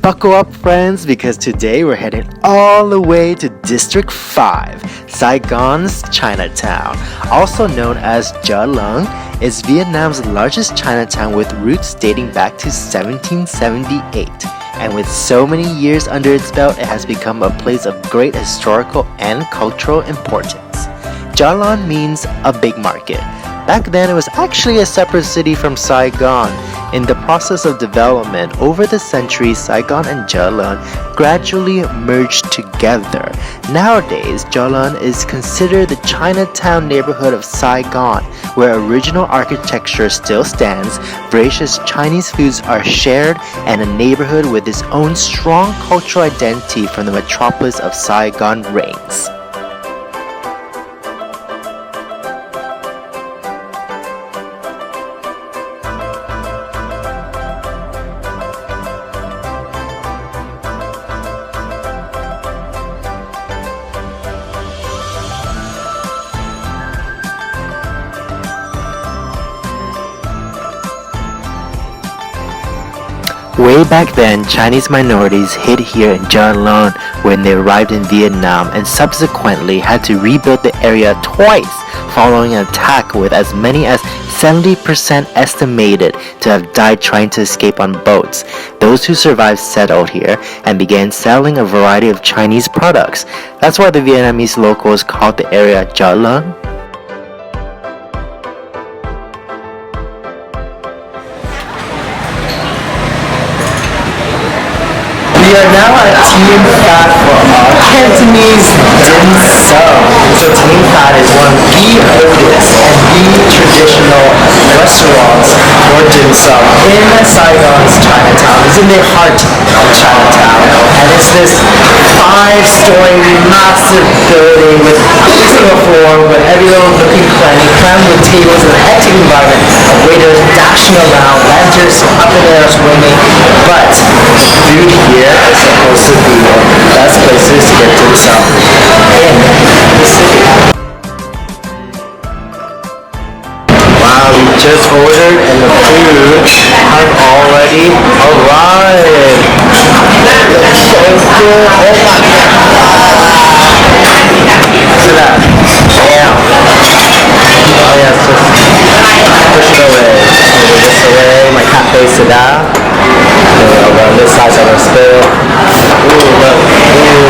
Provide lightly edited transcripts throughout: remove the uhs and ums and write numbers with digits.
Buckle up, friends, because today we're heading all the way to District 5, Saigon's Chinatown. Also known as Cho Lon, is Vietnam's largest Chinatown with roots dating back to 1778. And with so many years under its belt, it has become a place of great historical and cultural importance. Cho Lon means a big market. Back then, it was actually a separate city from Saigon. In the process of development over the centuries, Saigon and Cho Lon gradually merged together. Nowadays, Cho Lon is considered the Chinatown neighborhood of Saigon, where original architecture still stands, voracious Chinese foods are shared, and a neighborhood with its own strong cultural identity from the metropolis of Saigon reigns. Way back then, Chinese minorities hid here in Cho Lon when they arrived in Vietnam and subsequently had to rebuild the area twice following an attack, with as many as 70% estimated to have died trying to escape on boats. Those who survived settled here and began selling a variety of Chinese products. That's why the Vietnamese locals called the area Cho Lon. We are now at Thien for our Cantonese dim sum. So Thien is one of the oldest and the traditional restaurants for dim sum in Saigon's Chinatown. It's in the heart of Chinatown, and it's this 5-story massive building with every single floor, with everyone looking crammed with tables and an hectic environment of waiters dashing around, lanterns up in the air swinging. But food here is supposed to be one of the best places to get dim sum in the city. Wow, we just ordered and the food has already arrived. It's so good. Oh my god. Look at that. Damn. Oh yeah, it's just push it away. Move this away. My cat face it out. Around this side of the spill. Ooh, look. Ooh.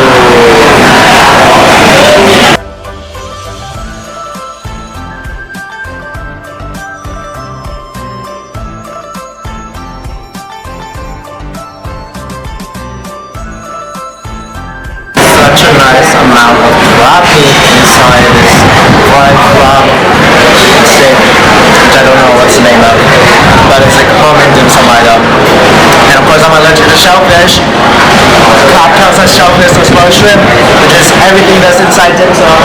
Such a nice amount of wrapping inside this fried crab stick, which I don't know what's the name of, but it's like a common dim sum item. And of course I'm allergic to shellfish. Crab counts as shellfish, so small shrimp, which is everything that's inside dim sum.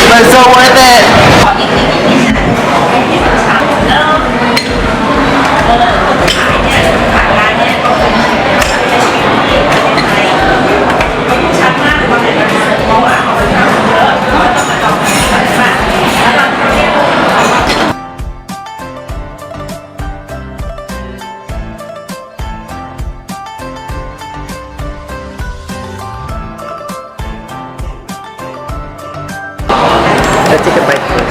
But it's so worth it! Let's take a bite first.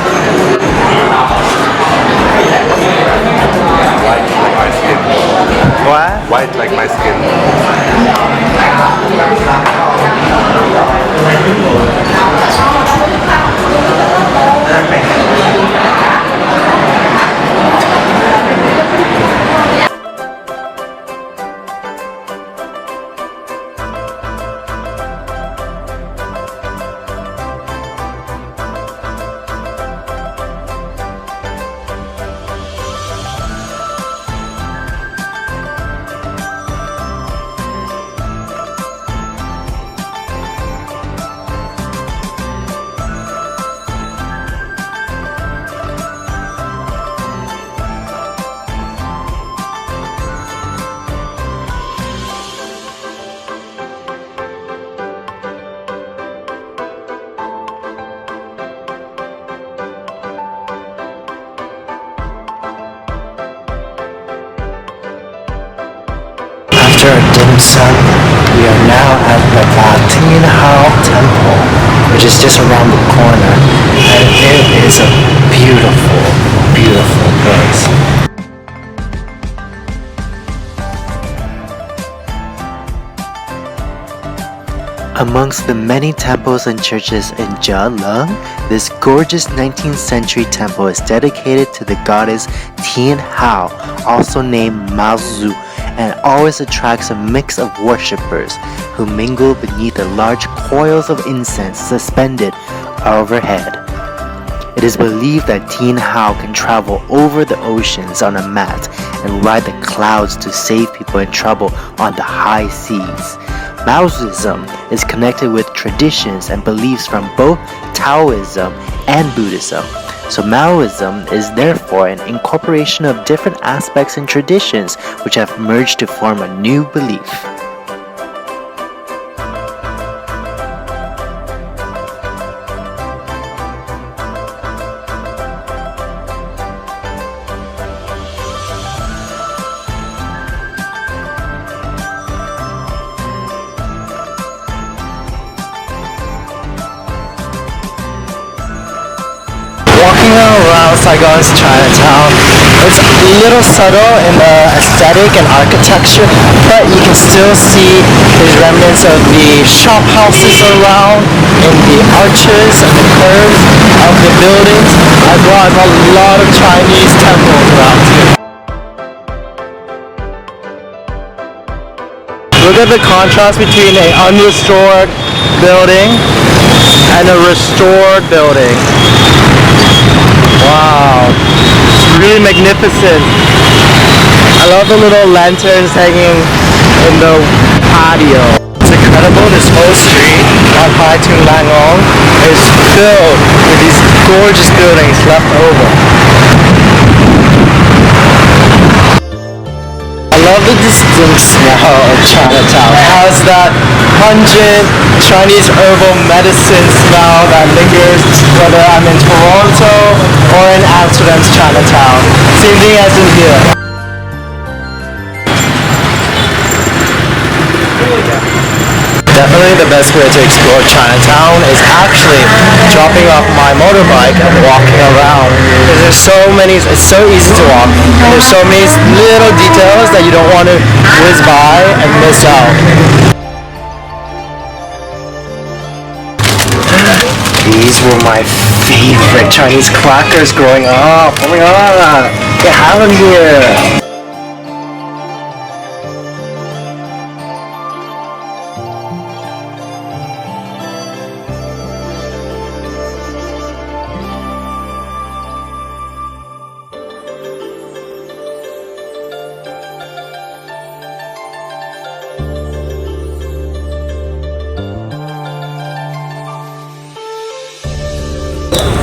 White like my skin. What? White like my skin. afternoon sun. We are now at the Thien Temple, which is just around the corner, and it is a beautiful, beautiful place. Amongst the many temples and churches in Cho Lon, this gorgeous 19th century temple is dedicated to the goddess Thien, also named Maozu, and always attracts a mix of worshippers who mingle beneath the large coils of incense suspended overhead. It is believed that Thien can travel over the oceans on a mat and ride the clouds to save people in trouble on the high seas. Maoism is connected with traditions and beliefs from both Taoism and Buddhism. So Maoism is therefore an incorporation of different aspects and traditions which have merged to form a new belief. Walking around Saigon's Chinatown, it's a little subtle in the aesthetic and architecture, but you can still see the remnants of the shop houses around, in the arches and the curves of the buildings, as well as a lot of Chinese temples around too. Look at the contrast between an unrestored building and a restored building. Wow, it's really magnificent. I love the little lanterns hanging in the patio. It's incredible, this whole street on Hai Tung Langong is filled with these gorgeous buildings left over. I love the distinct smell of Chinatown. It has that pungent Chinese herbal medicine smell that lingers whether I'm in Toronto or in Amsterdam's Chinatown. Same thing as in here. Definitely the best way to explore Chinatown is actually dropping off my motorbike and walking around. Because there's so many, it's so easy to walk, and there's so many little details that you don't want to whiz by and miss out. These were my favorite Chinese crackers growing up. Oh my god, they have them here.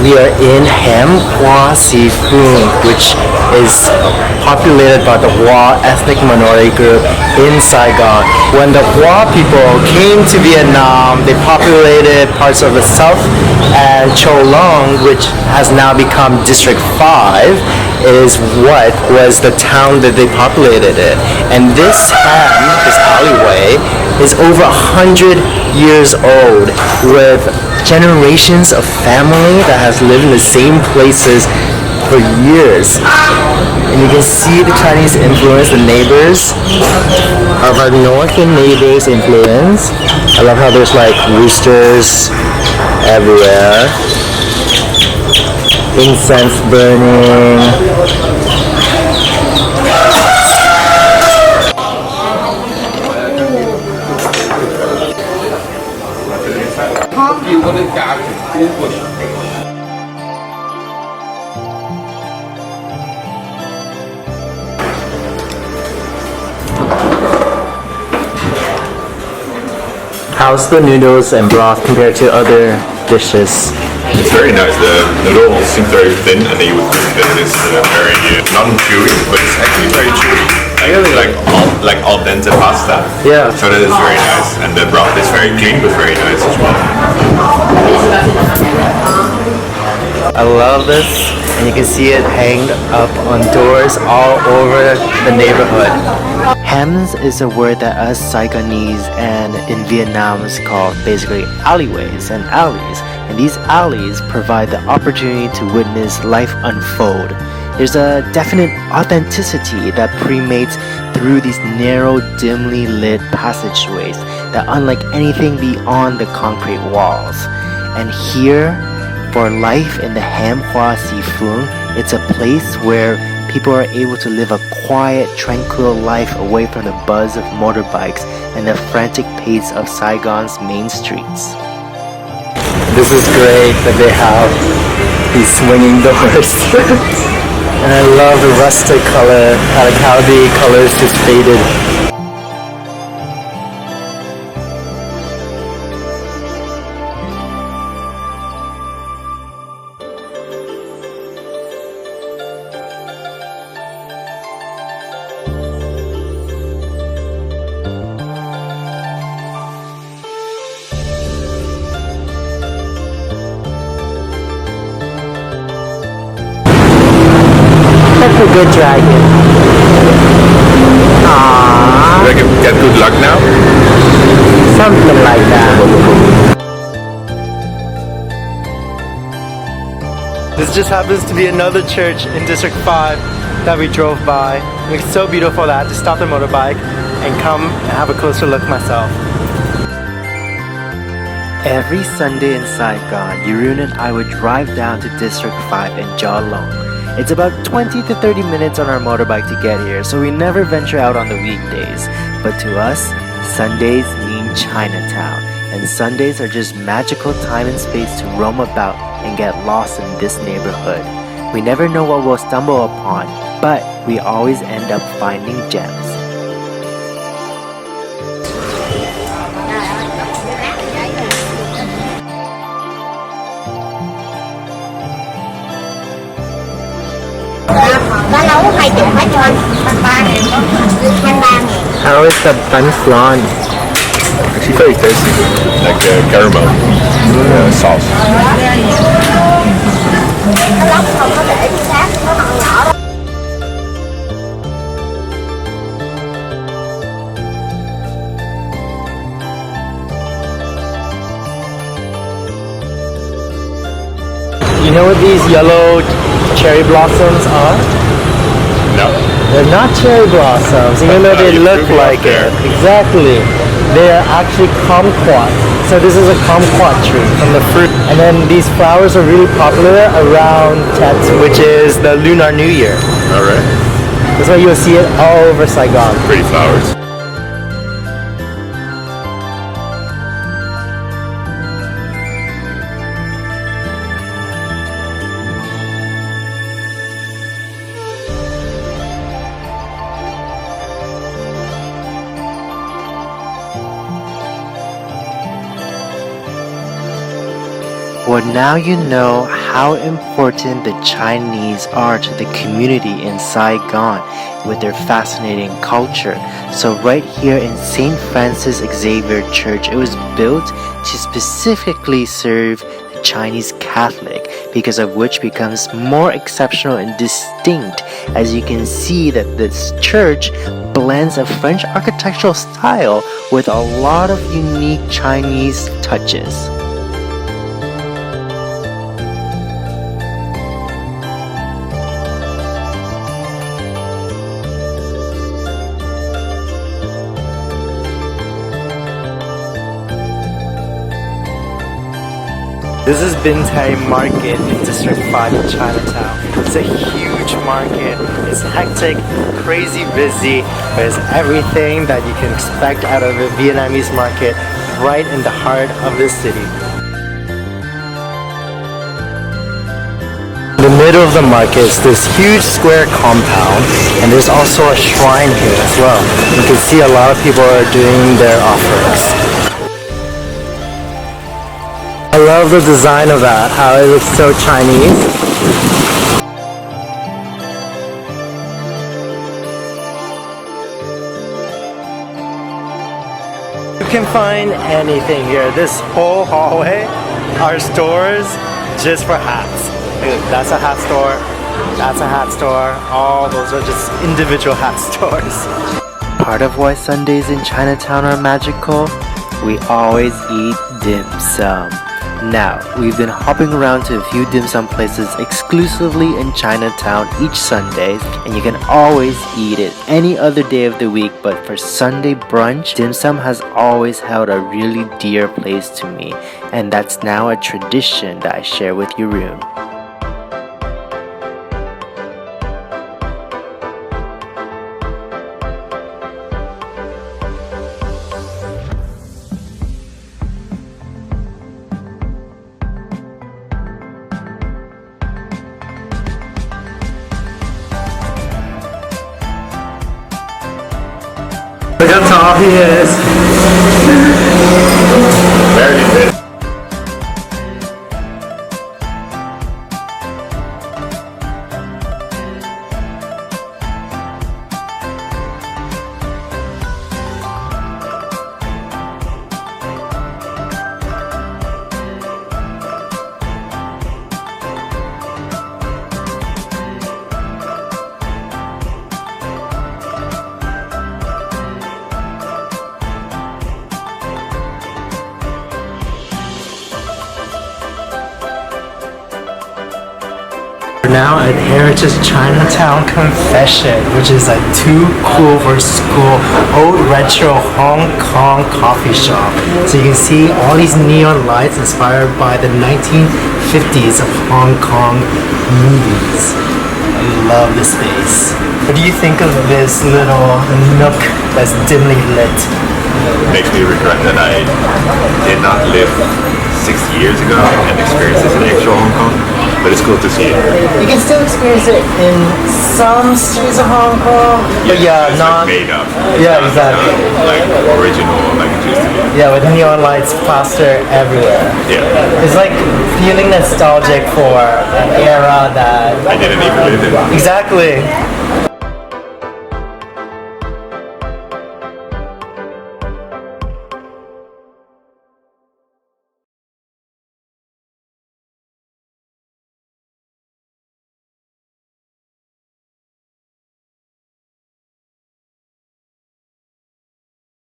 We are in Hem Hua Seafood, which is populated by the Hua ethnic minority group in Saigon. When the Hua people came to Vietnam, they populated parts of the south, and Cho Lon, which has now become District 5, is what was the town that they populated it. And this alleyway is over 100 years old, with generations of family that has lived in the same places for years. And you can see the Chinese influence, the neighbors of our northern neighbors' influence. I love how there's like roosters everywhere, incense burning. How's the noodles and broth compared to other dishes? It's very nice. The noodles seem very thin, and you would think that it is very non-chewy, but it's actually very chewy. Like al dente pasta. Yeah. So that is very nice, and the broth is very clean, but very nice as well. I love this, and you can see it hanged up on doors all over the neighborhood. Hems is a word that us Saigonese and in Vietnam is called basically alleyways and alleys, and these alleys provide the opportunity to witness life unfold. There's a definite authenticity that permeates through these narrow, dimly lit passageways that unlike anything beyond the concrete walls. And here, for life in the Ham Hoa Si Phuong, it's a place where people are able to live a quiet, tranquil life away from the buzz of motorbikes and the frantic pace of Saigon's main streets. This is great that they have these swinging doors. And I love the rustic color, like how the colors just faded. That's a good dragon. Aww. Do I get good luck now? Something like that. This just happens to be another church in District 5 that we drove by. It's so beautiful that I had to stop the motorbike and come and have a closer look myself. Every Sunday in Saigon, Yeroon and I would drive down to District 5 in Cho Lon. It's about 20 to 30 minutes on our motorbike to get here, so we never venture out on the weekdays. But to us, Sundays mean Chinatown, and Sundays are just magical time and space to roam about and get lost in this neighborhood. We never know what we'll stumble upon, but we always end up finding gems. How is the bun flan? Actually very tasty, like caramel sauce. You know what these yellow cherry blossoms are? No. They're not cherry blossoms, even though they look like it. Exactly. They are actually kumquat. So this is a kumquat tree from the fruit. And then these flowers are really popular around Tet, which is the Lunar New Year. Alright. That's why you'll see it all over Saigon. Pretty flowers. Well, now you know how important the Chinese are to the community in Saigon with their fascinating culture. So right here in St. Francis Xavier Church, it was built to specifically serve the Chinese Catholic, because of which becomes more exceptional and distinct, as you can see that this church blends a French architectural style with a lot of unique Chinese touches. This is Binh Tay Market in District 5 in Chinatown. It's a huge market. It's hectic, crazy busy. There's everything that you can expect out of a Vietnamese market right in the heart of the city. In the middle of the market is this huge square compound, and there's also a shrine here as well. You can see a lot of people are doing their offerings. I love the design of that, how it looks so Chinese. You can find anything here. This whole hallway are stores just for hats. That's a hat store. That's a hat store. All those are just individual hat stores. Part of why Sundays in Chinatown are magical? We always eat dim sum. Now, we've been hopping around to a few dim sum places exclusively in Chinatown each Sunday, and you can always eat it any other day of the week, but for Sunday brunch, dim sum has always held a really dear place to me, and that's now a tradition that I share with your room. Look how tall he is. Very fit. Now at Heritage Chinatown Confession, which is a too cool for school old retro Hong Kong coffee shop. So you can see all these neon lights inspired by the 1950s of Hong Kong movies. I love this space. What do you think of this little nook that's dimly lit? Makes me regret that I did not live 60 years ago and experience this in actual Hong Kong. But it's cool to see it. You can still experience it in some streets of Hong Kong, but it's not like made up. Yeah, It's exactly. not like original like it used to be. Yeah, with neon lights plastered everywhere. Yeah. It's like feeling nostalgic for an era that I didn't even live in. exactly.